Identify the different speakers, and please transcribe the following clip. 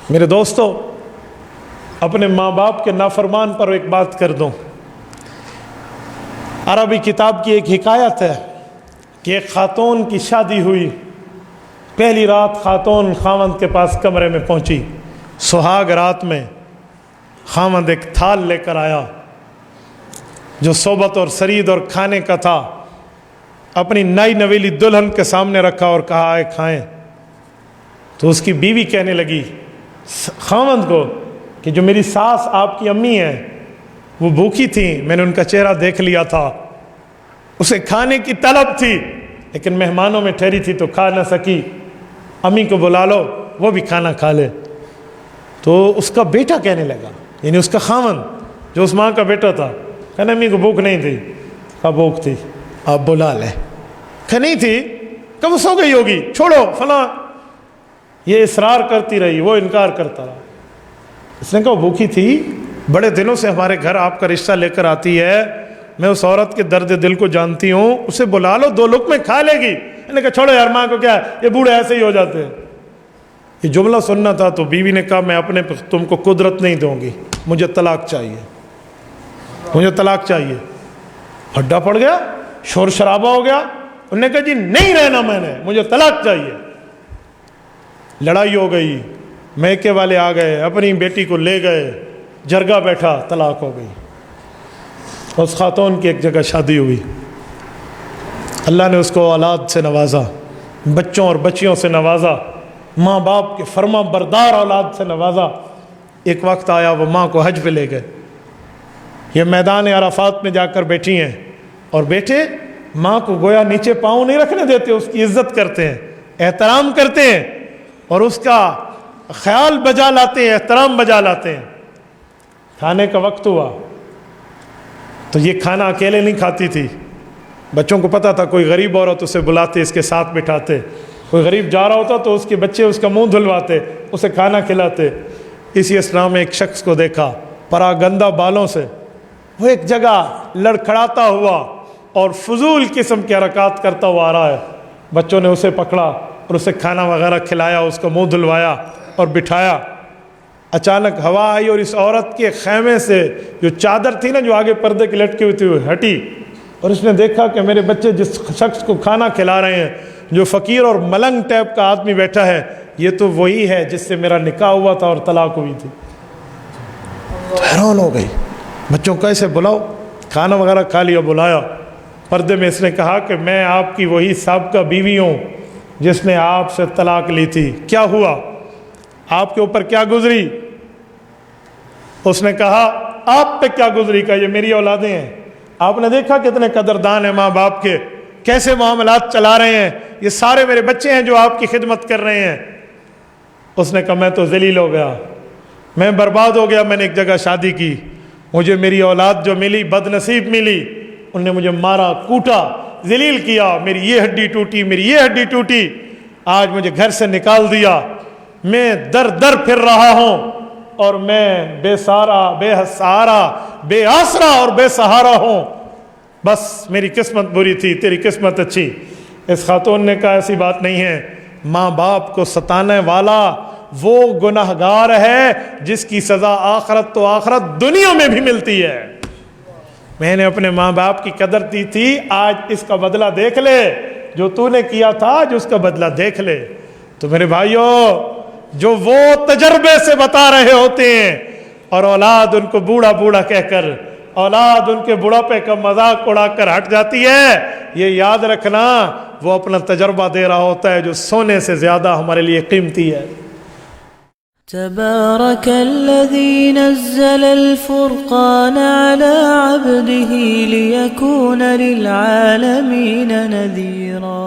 Speaker 1: میرے دوستو، اپنے ماں باپ کے نافرمان پر ایک بات کر دوں۔ عربی کتاب کی ایک حکایت ہے کہ ایک خاتون کی شادی ہوئی، پہلی رات خاتون خاوند کے پاس کمرے میں پہنچی، سہاگ رات میں خاوند ایک تھال لے کر آیا جو صحبت اور سرید اور کھانے کا تھا، اپنی نئی نویلی دلہن کے سامنے رکھا اور کہا آئے کھائیں۔ تو اس کی بیوی کہنے لگی خاوند کو کہ جو میری ساس آپ کی امی ہیں وہ بھوکی تھیں، میں نے ان کا چہرہ دیکھ لیا تھا، اسے کھانے کی طلب تھی لیکن مہمانوں میں ٹھہری تھی تو کھا نہ سکی، امی کو بلا لو وہ بھی کھانا کھا لے۔ تو اس کا بیٹا کہنے لگا، یعنی اس کا خاوند جو اس ماں کا بیٹا تھا، کہنا امی کو بھوک نہیں تھی، کہا بھوک تھی، آپ بلا لیں۔ کہ نہیں تھی، کب سو گئی ہوگی، چھوڑو فلاں۔ یہ اصرار کرتی رہی، وہ انکار کرتا رہا۔ اس نے کہا بھوکی تھی، بڑے دنوں سے ہمارے گھر آپ کا رشتہ لے کر آتی ہے، میں اس عورت کے درد دل کو جانتی ہوں، اسے بلا لو، 2 لقمے کھا لے گی۔ میں نے کہا چھوڑو یار، ماں کو کیا ہے، یہ بوڑھے ایسے ہی ہو جاتے ہیں۔ یہ جملہ سننا تھا تو بیوی نے کہا میں اپنے تم کو قدرت نہیں دوں گی، مجھے طلاق چاہیے، مجھے طلاق چاہیے۔ ہڈا پڑ گیا، شور شرابہ ہو گیا۔ انہوں نے کہا جی نہیں رہنا، میں نے، مجھے طلاق چاہیے۔ لڑائی ہو گئی، میکے والے آ گئے، اپنی بیٹی کو لے گئے، جرگہ بیٹھا، طلاق ہو گئی۔ اس خاتون کی ایک جگہ شادی ہوئی، اللہ نے اس کو اولاد سے نوازا، بچوں اور بچیوں سے نوازا، ماں باپ کے فرما بردار اولاد سے نوازا۔ ایک وقت آیا وہ ماں کو حج پہ لے گئے، یہ میدان عرفات میں جا کر بیٹھی ہیں، اور بیٹے ماں کو گویا نیچے پاؤں نہیں رکھنے دیتے، اس کی عزت کرتے ہیں، احترام کرتے ہیں اور اس کا خیال بجا لاتے ہیں، احترام بجا لاتے ہیں۔ کھانے کا وقت ہوا تو یہ کھانا اکیلے نہیں کھاتی تھی، بچوں کو پتہ تھا کوئی غریب عورت اسے بلاتے، اس کے ساتھ بٹھاتے، کوئی غریب جا رہا ہوتا تو اس کے بچے اس کا منہ دھلواتے، اسے کھانا کھلاتے۔ اسی اسنا میں ایک شخص کو دیکھا پراگندہ بالوں سے، وہ ایک جگہ لڑکھڑاتا ہوا اور فضول قسم کے حرکات کرتا ہوا آ رہا ہے۔ بچوں نے اسے پکڑا اور اسے کھانا وغیرہ کھلایا، اس کا منہ دھلوایا اور بٹھایا۔ اچانک ہوا آئی اور اس عورت کے خیمے سے جو چادر تھی نا، جو آگے پردے کی لٹکی ہوئی تھی، وہ ہٹی، اور اس نے دیکھا کہ میرے بچے جس شخص کو کھانا کھلا رہے ہیں، جو فقیر اور ملنگ ٹائپ کا آدمی بیٹھا ہے، یہ تو وہی ہے جس سے میرا نکاح ہوا تھا اور طلاق ہوئی تھی۔ تو حیران ہو گئی، بچوں کو کیسے بلاؤ، کھانا وغیرہ کھا لیا، بلایا، پردے میں اس نے کہا کہ میں آپ کی وہی سابقہ بیوی ہوں جس نے آپ سے طلاق لی تھی، کیا ہوا، آپ کے اوپر کیا گزری؟ اس نے کہا آپ پہ کیا گزری، کہ یہ میری اولادیں ہیں، آپ نے دیکھا کتنے قدردان ہیں ماں باپ کے، کیسے معاملات چلا رہے ہیں، یہ سارے میرے بچے ہیں جو آپ کی خدمت کر رہے ہیں۔ اس نے کہا میں تو ذلیل ہو گیا، میں برباد ہو گیا، میں نے ایک جگہ شادی کی، مجھے میری اولاد جو ملی بد نصیب ملی، ان نے مجھے مارا، کوٹا، ذلیل کیا، میری یہ ہڈی ٹوٹی، میری یہ ہڈی ٹوٹی، آج مجھے گھر سے نکال دیا، میں در در پھر رہا ہوں اور میں بے سہارا، بے سہارا، بے آسرا اور بے سہارا ہوں، بس میری قسمت بری تھی، تیری قسمت اچھی۔ اس خاتون نے کہا ایسی بات نہیں ہے، ماں باپ کو ستانے والا وہ گناہگار ہے جس کی سزا آخرت تو آخرت دنیا میں بھی ملتی ہے۔ میں نے اپنے ماں باپ کی قدر دی تھی، آج اس کا بدلہ دیکھ لے، جو تو نے کیا تھا جو اس کا بدلہ دیکھ لے۔ تو میرے بھائیوں، جو وہ تجربے سے بتا رہے ہوتے ہیں اور اولاد ان کو بوڑھا بوڑھا کہہ کر، اولاد ان کے بڑھاپے کا مذاق اڑا کر ہٹ جاتی ہے، یہ یاد رکھنا وہ اپنا تجربہ دے رہا ہوتا ہے جو سونے سے زیادہ ہمارے لیے قیمتی ہے۔
Speaker 2: تبارك الذي نزل الفرقان على عبده ليكون للعالمين نذيرا